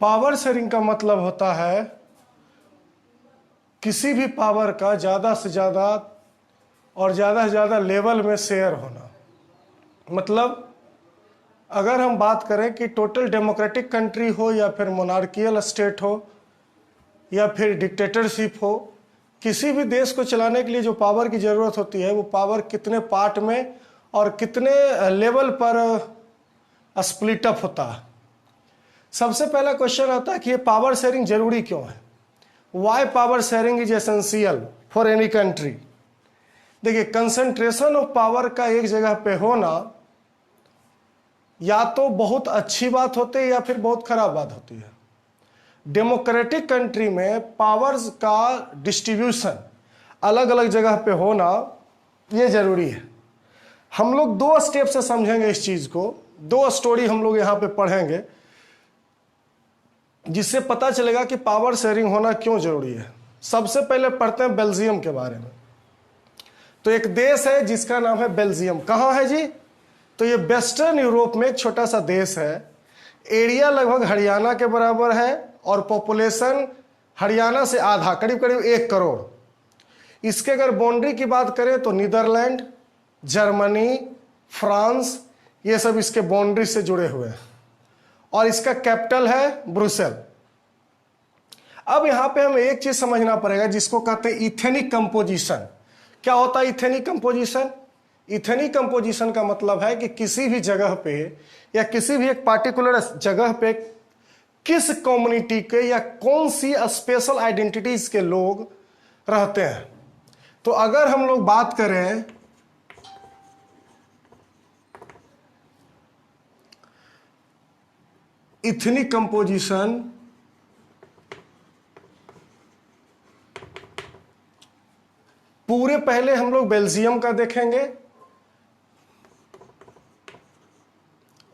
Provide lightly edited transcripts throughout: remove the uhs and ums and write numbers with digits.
Power sharing का मतलब होता है किसी भी पावर का ज़्यादा से ज़्यादा और ज़्यादा से ज़्यादा लेवल में शेयर होना। मतलब अगर हम बात करें कि टोटल डेमोक्रेटिक कंट्री हो या फिर मोनार्कियल स्टेट हो या फिर डिक्टेटरशिप हो, किसी भी देश को चलाने के लिए जो पावर की ज़रूरत होती है वो पावर कितने पार्ट में और कितने लेवल पर स्प्लिट अप होता है। सबसे पहला क्वेश्चन आता है कि ये पावर शेयरिंग जरूरी क्यों है। Why power sharing is essential for any country. देखिए, कंसंट्रेशन ऑफ पावर का एक जगह पे होना या तो बहुत अच्छी बात होती है या फिर बहुत खराब बात होती है। डेमोक्रेटिक कंट्री में पावर्स का डिस्ट्रीब्यूशन अलग अलग जगह पे होना ये जरूरी है। हम लोग दो स्टेप से समझेंगे इस चीज को, दो स्टोरी हम लोग यहाँ पे पढ़ेंगे जिससे पता चलेगा कि पावर शेयरिंग होना क्यों जरूरी है। सबसे पहले पढ़ते हैं बेल्जियम के बारे में। तो एक देश है जिसका नाम है बेल्जियम। कहाँ है जी? तो ये वेस्टर्न यूरोप में एक छोटा सा देश है। एरिया लगभग हरियाणा के बराबर है और पॉपुलेशन हरियाणा से आधा, करीब करीब 1 करोड़। इसके अगर बाउंड्री की बात करें तो नीदरलैंड, जर्मनी, फ्रांस, ये सब इसके बाउंड्री से जुड़े हुए हैं और इसका कैपिटल है ब्रुसेल। अब यहां पे हमें एक चीज समझना पड़ेगा जिसको कहते हैं इथेनिक कंपोजिशन। क्या होता है इथेनिक कंपोजिशन? इथेनिक कंपोजिशन का मतलब है कि किसी भी जगह पे या किसी भी एक पार्टिकुलर जगह पे किस कम्युनिटी के या कौन सी स्पेशल आइडेंटिटीज के लोग रहते हैं। तो अगर हम लोग बात करें इथनिक कंपोजिशन, पूरे पहले हम लोग बेल्जियम का देखेंगे,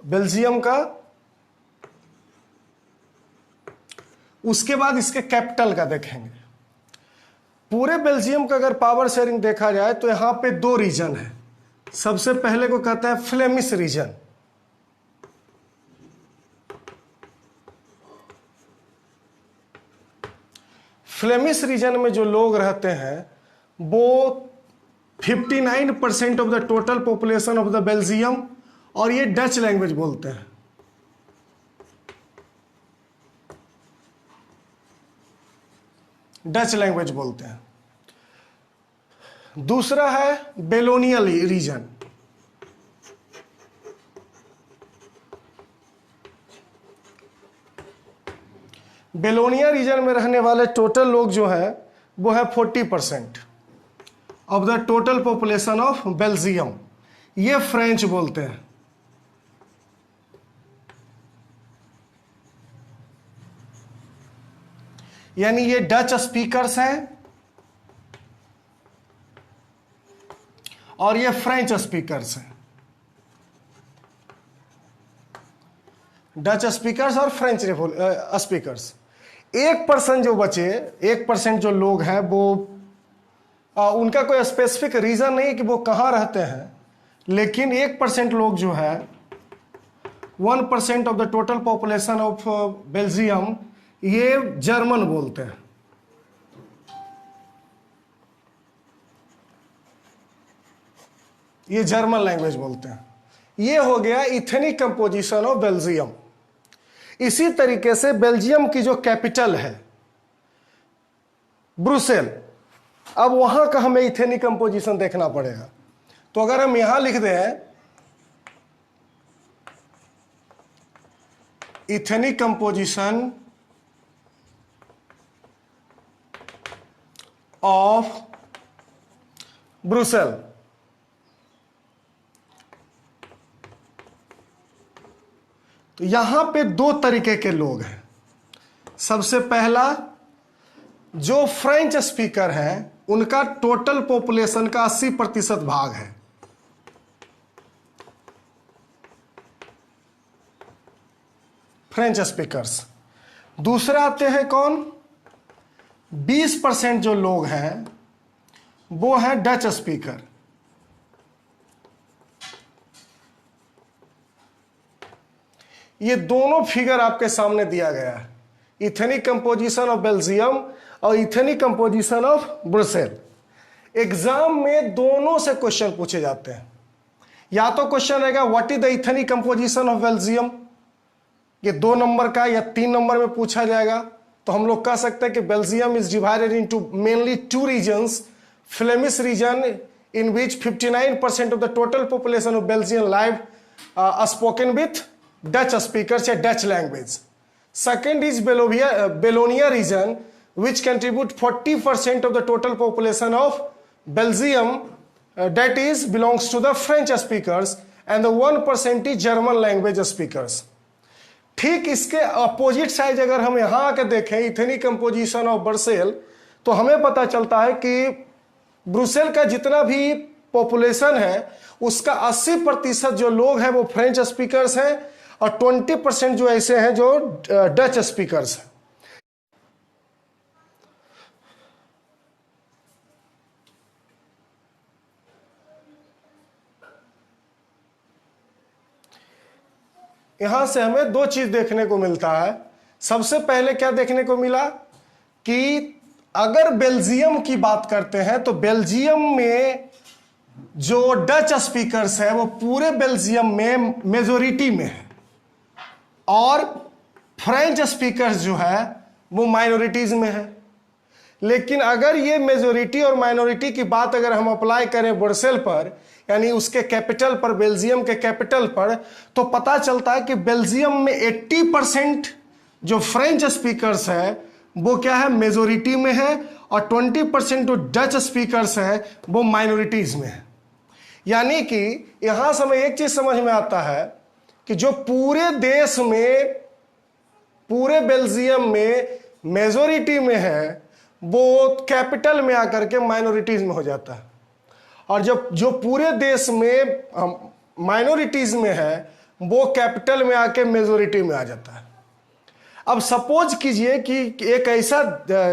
बेल्जियम का, उसके बाद इसके कैपिटल का देखेंगे। पूरे बेल्जियम का अगर पावर शेयरिंग देखा जाए तो यहां पे 2 रीजन है। सबसे पहले को कहता है फ्लेमिश रीजन। फ्लेमिश रीजन में जो लोग रहते हैं वो 59% of the total population of the Belgium, और ये डच लैंग्वेज बोलते हैं। डच लैंग्वेज बोलते हैं। दूसरा है बेलोनियल रीजन। बेलोनिया रीजन में रहने वाले टोटल लोग जो है वो है 40% of the total population of Belgium. ये फ्रेंच बोलते हैं। यानी ये डच स्पीकर्स हैं और ये फ्रेंच स्पीकर्स हैं। डच स्पीकर्स और फ्रेंच स्पीकर्स। 1% जो बचे, 1% जो लोग हैं वो उनका कोई स्पेसिफिक रीजन नहीं कि वो कहाँ रहते हैं, लेकिन 1% लोग जो है 1% of the total population of Belgium ये जर्मन बोलते हैं। ये जर्मन लैंग्वेज बोलते हैं। ये हो गया इथेनिक कंपोजिशन ऑफ बेल्जियम। इसी तरीके से बेल्जियम की जो कैपिटल है ब्रुसेल, अब वहां का हमें इथेनिक कंपोजिशन देखना पड़ेगा। तो अगर हम यहां लिख दें इथेनिक कंपोजिशन ऑफ ब्रुसेल, तो यहां पे 2 तरीके के लोग हैं। सबसे पहला, जो फ्रेंच स्पीकर हैं उनका टोटल पॉपुलेशन का 80% भाग है। French speakers. दूसरा आते हैं कौन? 20% जो लोग हैं वो हैं डच स्पीकर। ये दोनों फिगर आपके सामने दिया गया है। इथेनिक कंपोजिशन ऑफ बेल्जियम और ethnic composition of Brussels. Exam में दोनों से क्वेश्चन पूछे जाते हैं। या तो क्वेश्चन रहेगा what is the ethnic composition of Belgium, ये 2 नंबर का या 3 नंबर में पूछा जाएगा। तो हम लोग कह सकते हैं कि Belgium is divided into mainly 2 regions, Flemish region in which 59% of the total population of Belgium live spoken with Dutch speakers या Dutch language. Second is Wallonia region which contribute 40% of the total population of Belgium that is belongs to the French speakers and the 1% is German language speakers. ठीक इसके opposite side अगर हम यहाँ आके देखें ethnic composition of Brussels, तो हमें पता चलता है कि ब्रुसेल का जितना भी पॉपुलेशन है उसका 80% जो लोग हैं वो फ्रेंच स्पीकर्स हैं और 20% जो ऐसे हैं जो डच स्पीकर्स हैं। यहां से हमें 2 चीज देखने को मिलता है। सबसे पहले क्या देखने को मिला कि अगर बेल्जियम की बात करते हैं तो बेल्जियम में जो डच स्पीकर्स है वो पूरे बेल्जियम में मेजोरिटी में है और फ्रेंच स्पीकर्स जो है वो माइनॉरिटीज में है। लेकिन अगर ये मेजोरिटी और माइनॉरिटी की बात अगर हम अप्लाई करें ब्रुसेल पर, यानी उसके कैपिटल पर, बेल्जियम के कैपिटल पर, तो पता चलता है कि बेल्जियम में 80% जो फ्रेंच स्पीकर्स है वो क्या है, मेजोरिटी में है और 20% जो डच स्पीकर्स है वो माइनॉरिटीज में है। यानी कि यहां से हमें एक चीज समझ में आता है कि जो पूरे देश में, पूरे बेल्जियम में मेजोरिटी में है वो कैपिटल में आकर के माइनॉरिटीज में हो जाता है, और जब जो पूरे देश में माइनॉरिटीज में है वो कैपिटल में आके मेजोरिटी में आ जाता है। अब सपोज कीजिए कि एक ऐसा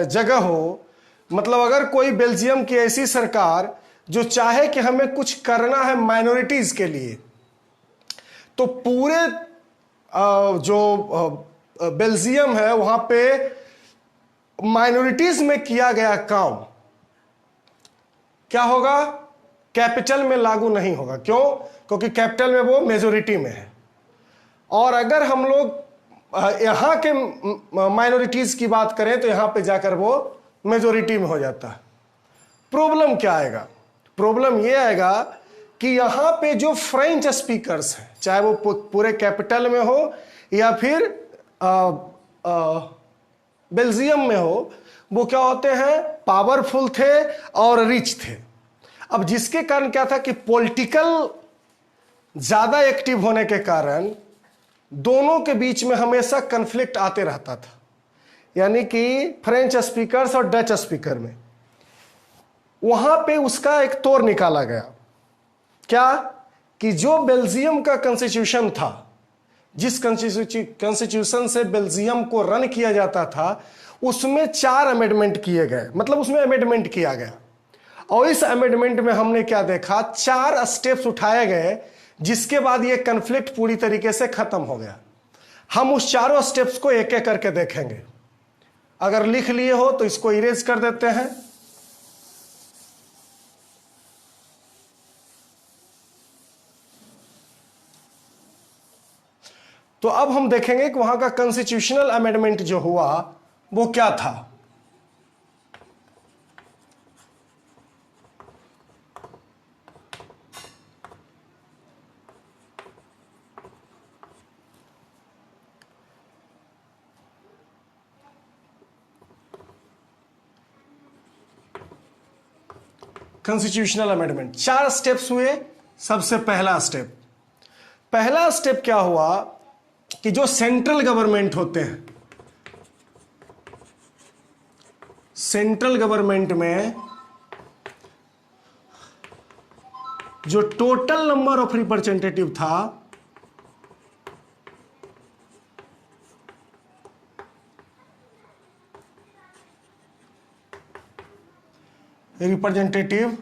जगह हो, मतलब अगर कोई बेल्जियम की ऐसी सरकार जो चाहे कि हमें कुछ करना है माइनॉरिटीज के लिए, तो पूरे जो बेल्जियम है वहां पे माइनॉरिटीज में किया गया काम क्या होगा, कैपिटल में लागू नहीं होगा। क्यों? क्योंकि कैपिटल में वो मेजोरिटी में है। और अगर हम लोग यहां के माइनॉरिटीज की बात करें तो यहां पे जाकर वो मेजोरिटी में हो जाता है। प्रॉब्लम क्या आएगा? प्रॉब्लम ये आएगा कि यहां पे जो फ्रेंच स्पीकर्स हैं, चाहे वो पूरे कैपिटल में हो या फिर बेल्जियम में हो, वो क्या होते हैं, पावरफुल थे और रिच थे। अब जिसके कारण क्या था कि पॉलिटिकल ज्यादा एक्टिव होने के कारण दोनों के बीच में हमेशा कन्फ्लिक्ट आते रहता था। यानी कि फ्रेंच स्पीकर्स और डच स्पीकर में वहां पे उसका एक तोड़ निकाला गया। क्या? कि जो बेल्जियम का कॉन्स्टिट्यूशन था, जिस कॉन्स्टिट्यूशन से बेल्जियम को रन किया जाता था, उसमें 4 अमेंडमेंट किए गए, मतलब उसमें अमेंडमेंट किया गया। और इस अमेंडमेंट में हमने क्या देखा, 4 स्टेप्स उठाए गए जिसके बाद ये कन्फ्लिक्ट पूरी तरीके से खत्म हो गया। हम उस चारों स्टेप्स को एक एक करके देखेंगे। अगर लिख लिए हो तो इसको इरेज कर देते हैं। तो अब हम देखेंगे कि वहां का कॉन्स्टिट्यूशनल अमेंडमेंट जो हुआ वो क्या था। कॉन्स्टिट्यूशनल अमेंडमेंट 4 स्टेप्स हुए। सबसे पहला स्टेप क्या हुआ कि जो सेंट्रल गवर्नमेंट होते हैं, सेंट्रल गवर्नमेंट में जो टोटल नंबर ऑफ रिप्रेजेंटेटिव था रिप्रेजेंटेटिव,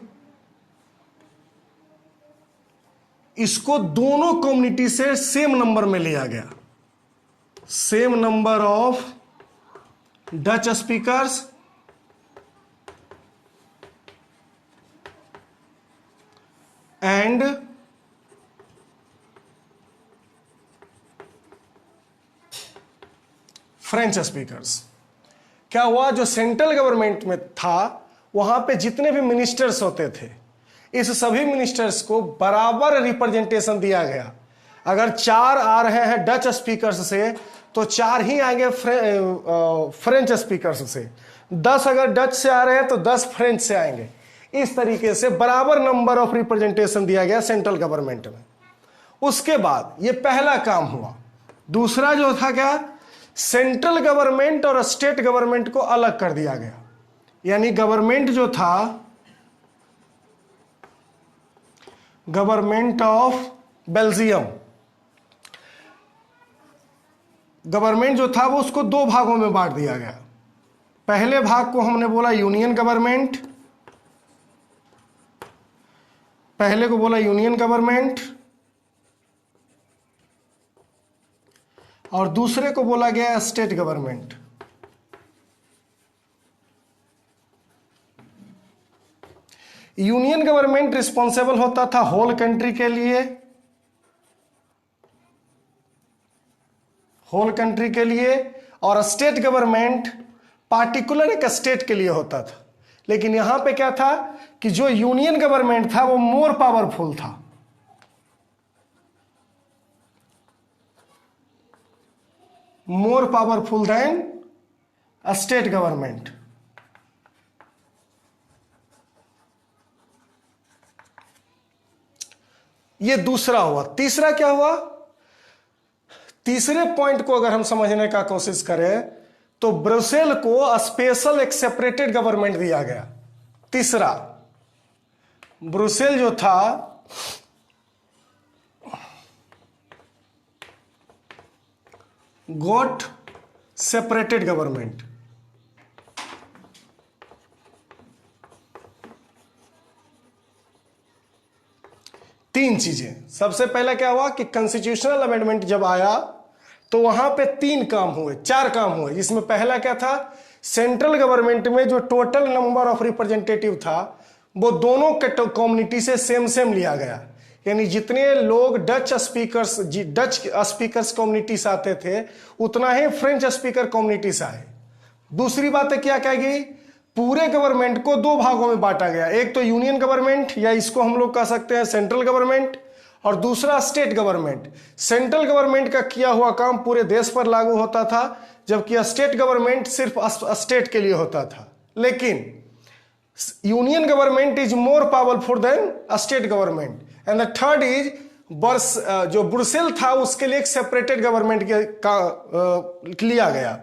इसको दोनों कम्युनिटी से सेम नंबर में लिया गया। Same number of Dutch speakers and French speakers. क्या हुआ, जो सेंट्रल गवर्नमेंट में था वहां पे जितने भी मिनिस्टर्स होते थे, इस सभी मिनिस्टर्स को बराबर रिप्रेजेंटेशन दिया गया। अगर 4 आ रहे हैं डच स्पीकर्स से तो 4 ही आएंगे फ्रेंच स्पीकर्स से। 10 अगर डच से आ रहे हैं तो 10 फ्रेंच से आएंगे। इस तरीके से बराबर नंबर ऑफ रिप्रेजेंटेशन दिया गया सेंट्रल गवर्नमेंट में। उसके बाद ये पहला काम हुआ। दूसरा जो था क्या, सेंट्रल गवर्नमेंट और स्टेट गवर्नमेंट को अलग कर दिया गया। यानी गवर्नमेंट जो था, गवर्नमेंट ऑफ बेल्जियम, गवर्नमेंट जो था वो उसको 2 भागों में बांट दिया गया। पहले भाग को हमने बोला यूनियन गवर्नमेंट, पहले को बोला यूनियन गवर्नमेंट, और दूसरे को बोला गया state government. Union government responsible होता था होल कंट्री के लिए, होल कंट्री के लिए, और स्टेट गवर्नमेंट पार्टिकुलर एक स्टेट के लिए होता था। लेकिन यहां पे क्या था कि जो यूनियन गवर्नमेंट था वो मोर पावरफुल था, more powerful than state government. ये दूसरा हुआ। तीसरा क्या हुआ, तीसरे पॉइंट को अगर हम समझने का कोशिश करें तो ब्रुसेल को स्पेशल एक सेपरेटेड गवर्नमेंट दिया गया। तीसरा, ब्रुसेल जो था गॉट सेपरेटेड गवर्नमेंट। तीन चीजें। सबसे पहले क्या हुआ कि कॉन्स्टिट्यूशनल अमेंडमेंट जब आया तो वहां पे 3 काम हुए, 4 काम हुए, जिसमें पहला क्या था, सेंट्रल गवर्नमेंट में जो टोटल नंबर ऑफ रिप्रेजेंटेटिव था वो दोनों कम्युनिटी से सेम लिया गया। यानी जितने लोग डच स्पीकर्स कम्युनिटी से आते थे उतना ही फ्रेंच स्पीकर कम्युनिटी से आए। दूसरी बात है क्या कहेगी, पूरे गवर्नमेंट को 2 भागों में बांटा गया। एक तो यूनियन गवर्नमेंट, या इसको हम लोग कह सकते हैं सेंट्रल गवर्नमेंट, और दूसरा स्टेट गवर्नमेंट। सेंट्रल गवर्नमेंट का किया हुआ काम पूरे देश पर लागू होता था, जबकि स्टेट गवर्नमेंट सिर्फ स्टेट के लिए होता था। लेकिन union government is more powerful than state government. And the third is जो ब्रुसेल था उसके लिए एक सेपरेटेड गवर्नमेंट लिया गया।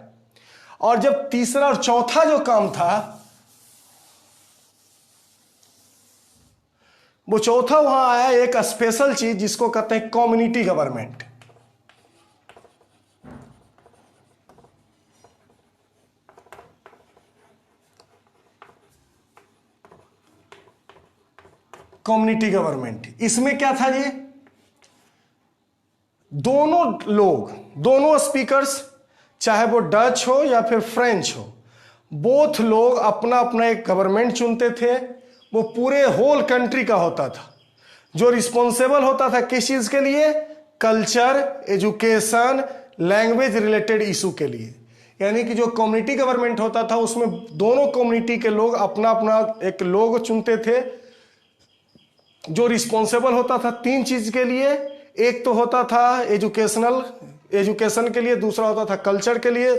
और जब तीसरा और चौथा जो काम था, वो चौथा वहां आया एक स्पेशल चीज जिसको कहते हैं कम्युनिटी गवर्नमेंट। Community government. इसमें क्या था जी, दोनों लोग, दोनों स्पीकर्स, चाहे वो डच हो या फिर फ्रेंच हो, बोथ लोग अपना अपना एक गवर्नमेंट चुनते थे। वो पूरे होल कंट्री का होता था, जो रिस्पॉन्सिबल होता था किस चीज के लिए, culture, education, language related issue के लिए। यानी कि जो कम्युनिटी गवर्नमेंट होता था उसमें दोनों कम्युनिटी के लोग अपना अपना एक लोग चुनते थे, जो रिस्पॉन्सिबल होता था 3 चीज के लिए। एक तो होता था एजुकेशन के लिए, दूसरा होता था कल्चर के लिए,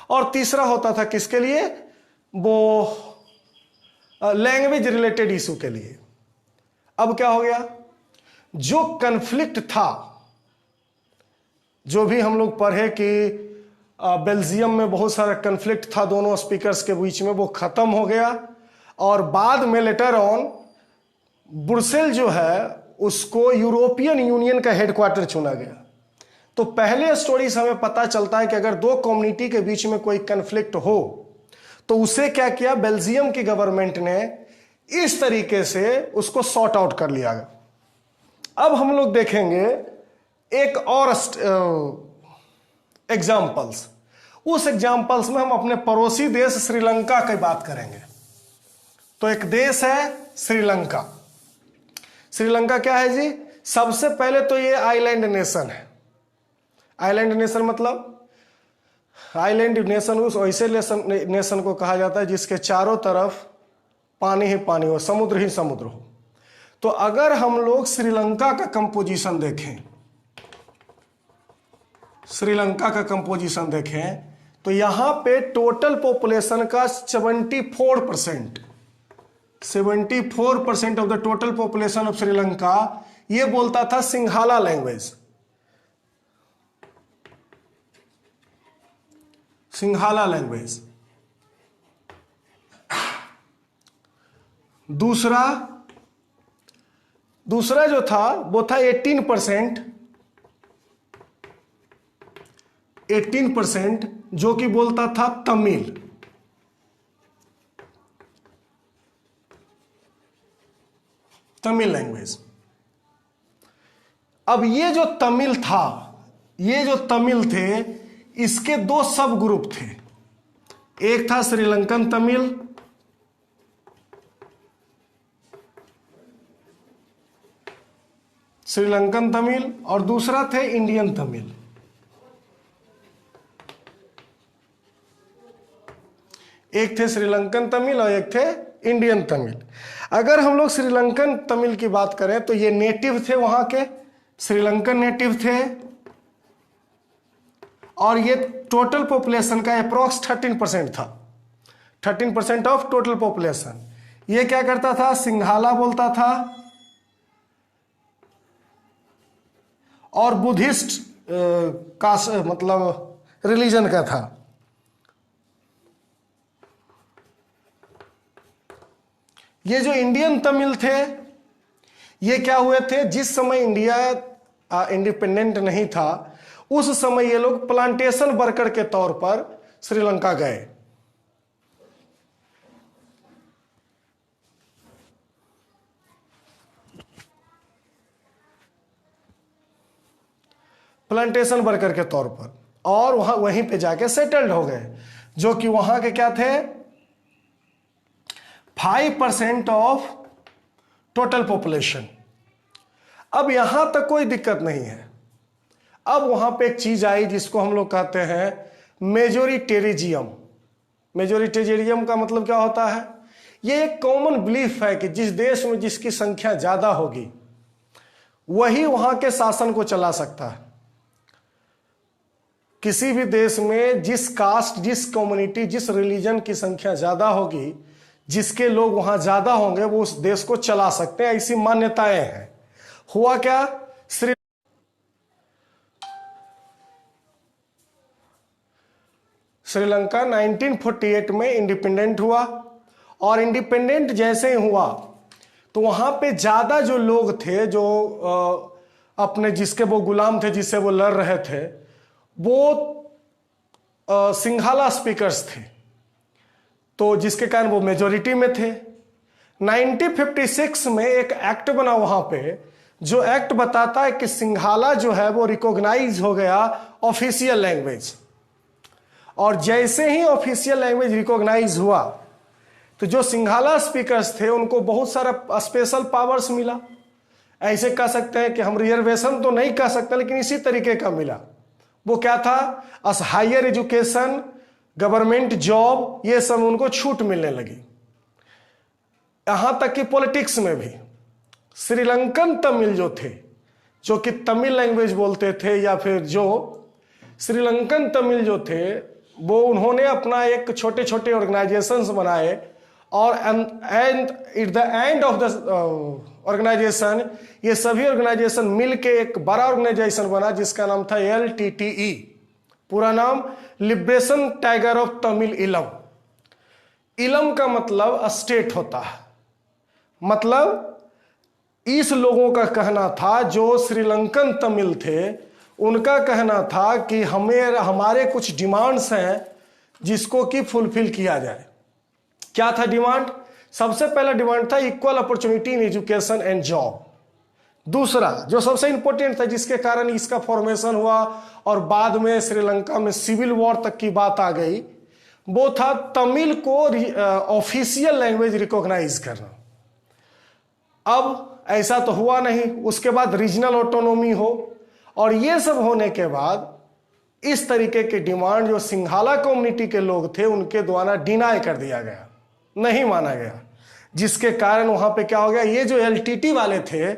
और तीसरा होता था किसके लिए, वो लैंग्वेज रिलेटेड इशू के लिए। अब क्या हो गया, जो कन्फ्लिक्ट था, जो भी हम लोग पढ़े कि बेल्जियम में बहुत सारा कन्फ्लिक्ट था दोनों स्पीकर्स के बीच में, वो खत्म हो गया। और बाद में लेटर ऑन ब्रुसेल जो है उसको यूरोपियन यूनियन का हेडक्वार्टर चुना गया। तो पहले स्टोरीज हमें पता चलता है कि अगर 2 कम्युनिटी के बीच में कोई कन्फ्लिक्ट हो तो उसे क्या किया, बेल्जियम की गवर्नमेंट ने इस तरीके से उसको सॉर्ट आउट कर लिया गया। अब हम लोग देखेंगे एक और एग्जाम्पल्स। उस एग्जाम्पल्स में हम अपने पड़ोसी देश श्रीलंका की बात करेंगे। तो एक देश है श्रीलंका। श्रीलंका क्या है जी? सबसे पहले तो ये आइलैंड नेशन है। आइलैंड नेशन मतलब आइलैंड नेशन उस ऐसे नेशन को कहा जाता है जिसके चारों तरफ पानी ही पानी हो, समुद्र ही समुद्र हो। तो अगर हम लोग श्रीलंका का कंपोजिशन देखें, श्रीलंका का कंपोजिशन देखें तो यहां पे टोटल पॉपुलेशन का 74% of the total population of Sri Lanka ये बोलता था सिंघाला लैंग्वेज। सिंघाला लैंग्वेज। दूसरा जो था वो था 18% जो कि बोलता था तमिल। तमिल लैंग्वेज। अब ये जो तमिल था, ये जो तमिल थे, इसके दो सब ग्रुप थे। एक था श्रीलंकन तमिल, श्रीलंकन तमिल, और दूसरा थे इंडियन तमिल। एक थे श्रीलंकन तमिल और एक थे इंडियन तमिल। अगर हम लोग श्रीलंकन तमिल की बात करें तो ये नेटिव थे, वहां के श्रीलंकन नेटिव थे, और ये टोटल पॉपुलेशन का अप्रॉक्स 13% था। 13% ऑफ टोटल पॉपुलेशन। ये क्या करता था? सिंघाला बोलता था और बुद्धिस्ट का मतलब रिलीजन का था। ये जो इंडियन तमिल थे ये क्या हुए थे? जिस समय इंडिया इंडिपेंडेंट नहीं था उस समय ये लोग प्लांटेशन वर्कर के तौर पर श्रीलंका गए। प्लांटेशन वर्कर के तौर पर, और वहीं पे जाके सेटल्ड हो गए, जो कि वहां के क्या थे? 5% ऑफ टोटल पॉपुलेशन। अब यहां तक कोई दिक्कत नहीं है। अब वहां पे एक चीज आई जिसको हम लोग कहते हैं मेजोरिटेरिज्म। मेजोरिटेरिज्म का मतलब क्या होता है? ये एक कॉमन बिलीफ है कि जिस देश में जिसकी संख्या ज्यादा होगी वही वहां के शासन को चला सकता है। किसी भी देश में जिस कास्ट, जिस कम्युनिटी, जिस रिलीजन की संख्या ज्यादा होगी, जिसके लोग वहां ज्यादा होंगे, वो उस देश को चला सकते हैं, ऐसी मान्यताएं हैं। हुआ क्या? श्रीलंका 1948 में इंडिपेंडेंट हुआ, और इंडिपेंडेंट जैसे ही हुआ तो वहां पे ज्यादा जो लोग थे, जो अपने जिसके वो गुलाम थे, जिससे वो लड़ रहे थे, वो सिंघाला स्पीकर्स थे, तो जिसके कारण वो मेजोरिटी में थे। 1956 में एक एक्ट बना वहां पे, जो एक्ट बताता है कि सिंघाला जो है वो रिकॉग्नाइज हो गया ऑफिशियल लैंग्वेज। और जैसे ही ऑफिशियल लैंग्वेज रिकॉग्नाइज हुआ तो जो सिंघाला स्पीकर्स थे उनको बहुत सारा स्पेशल पावर्स मिला। ऐसे कह सकते हैं कि हम रिजर्वेशन तो नहीं कह सकते, लेकिन इसी तरीके का मिला। वो क्या था? हायर एजुकेशन, गवर्नमेंट जॉब, ये सब उनको छूट मिलने लगी। यहां तक कि पॉलिटिक्स में भी श्रीलंकन तमिल जो थे, जो कि तमिल लैंग्वेज बोलते थे, या फिर जो श्रीलंकन तमिल जो थे, वो उन्होंने अपना एक छोटे छोटे ऑर्गेनाइजेशंस बनाए, और at the end of the organisation ये सभी ऑर्गेनाइजेशन मिलके एक बड़ा ऑर्गेनाइजेशन बना जिसका नाम था LTTE। पूरा नाम लिबरेशन टाइगर ऑफ तमिल इलम। इलम का मतलब स्टेट होता है। मतलब इस लोगों का कहना था, जो श्रीलंकन तमिल थे, उनका कहना था कि हमारे कुछ डिमांड्स हैं जिसको कि फुलफिल किया जाए। क्या था डिमांड? सबसे पहला डिमांड था equal opportunity in education and job. दूसरा जो सबसे इंपॉर्टेंट था, जिसके कारण इसका फॉर्मेशन हुआ और बाद में श्रीलंका में सिविल वॉर तक की बात आ गई, वो था तमिल को ऑफिशियल लैंग्वेज रिकॉग्नाइज करना। अब ऐसा तो हुआ नहीं, उसके बाद रीजनल ऑटोनॉमी हो, और ये सब होने के बाद इस तरीके की डिमांड जो सिंघाला कम्युनिटी के लोग थे उनके द्वारा डिनाई कर दिया गया, नहीं माना गया, जिसके कारण वहां पे क्या हो गया, ये जो एलटीटी वाले थे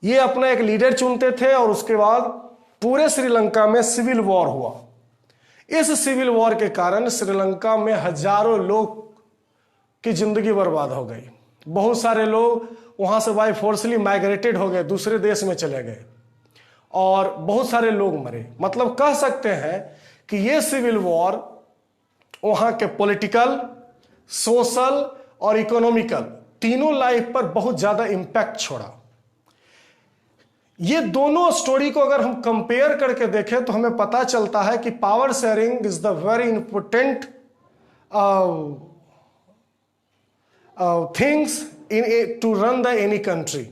ये अपना एक लीडर चुनते थे और उसके बाद पूरे श्रीलंका में सिविल वॉर हुआ। इस सिविल वॉर के कारण श्रीलंका में हजारों लोग की जिंदगी बर्बाद हो गई। बहुत सारे लोग वहां से बाय फोर्सली माइग्रेटेड हो गए, दूसरे देश में चले गए, और बहुत सारे लोग मरे। मतलब कह सकते हैं कि ये सिविल वॉर वहां के पॉलिटिकल, सोशल और इकोनॉमिकल तीनों लाइफ पर बहुत ज्यादा इंपैक्ट छोड़ा। ये दोनों स्टोरी को अगर हम कंपेयर करके देखें तो हमें पता चलता है कि power sharing is the very important things in to run the any country.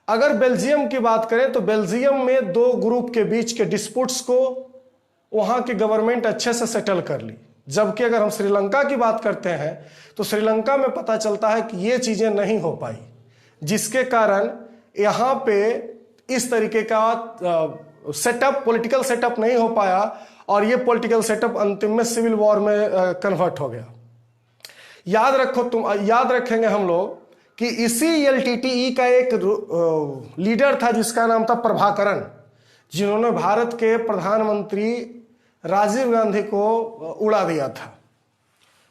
अगर बेल्जियम की बात करें तो बेल्जियम में दो ग्रुप के बीच के डिस्प्यूट्स को वहां की गवर्नमेंट अच्छे से सेटल कर ली, जबकि अगर हम श्रीलंका की बात करते हैं तो श्रीलंका में पता चलता है कि ये चीजें नहीं हो पाई, जिसके कारण यहां पे इस तरीके का सेटअप, पॉलिटिकल सेटअप नहीं हो पाया, और ये पॉलिटिकल सेटअप अंतिम में सिविल वॉर में कन्वर्ट हो गया। याद रखेंगे हम लोग कि इसी एलटीटीई का एक लीडर था जिसका नाम था प्रभाकरण, जिन्होंने भारत के प्रधानमंत्री राजीव गांधी को उड़ा दिया था।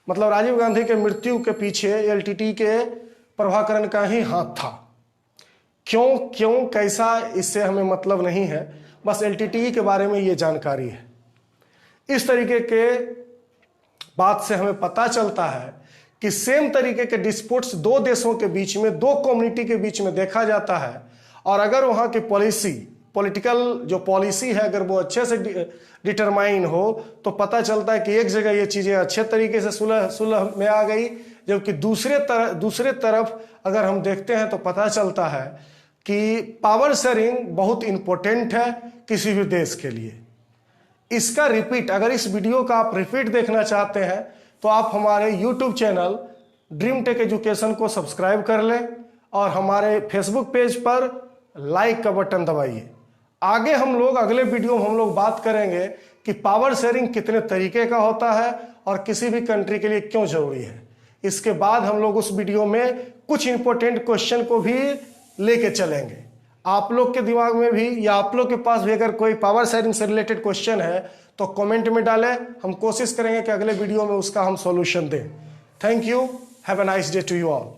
मतलब राजीव गांधी के मृत्यु के पीछे एलटीटीई के प्रभाकरण का ही हाथ था। क्यों कैसा, इससे हमें मतलब नहीं है, बस एलटीटीई के बारे में ये जानकारी है। इस तरीके के बात से हमें पता चलता है कि सेम तरीके के डिस्प्यूट्स दो देशों के बीच में, दो कम्युनिटी के बीच में देखा जाता है, और अगर वहां की पॉलिटिकल जो पॉलिसी है अगर वो अच्छे से डिटरमाइन हो तो पता चलता है कि एक जगह ये चीजें अच्छे तरीके से सुलह में आ गई, जबकि दूसरे तरफ अगर हम देखते हैं तो पता चलता है कि पावर शेयरिंग बहुत इंपॉर्टेंट है किसी भी देश के लिए। इसका रिपीट, अगर इस वीडियो का आप रिपीट देखना चाहते हैं तो आप हमारे YouTube channel Dream Tech Education को सब्सक्राइब कर लें और हमारे फेसबुक पेज पर लाइक का बटन दबाइए। आगे हम लोग अगले वीडियो में हम लोग बात करेंगे कि पावर शेयरिंग कितने तरीके का होता है और किसी भी कंट्री के लिए क्यों जरूरी है। इसके बाद हम लोग उस वीडियो में कुछ इंपॉर्टेंट क्वेश्चन को भी लेके चलेंगे। आप लोग के दिमाग में भी या आप लोग के पास भी अगर कोई पावर शेयरिंग से रिलेटेड क्वेश्चन है तो कमेंट में डालें, हम कोशिश करेंगे कि अगले वीडियो में उसका हम सॉल्यूशन दें। Thank you, have a nice day to you all.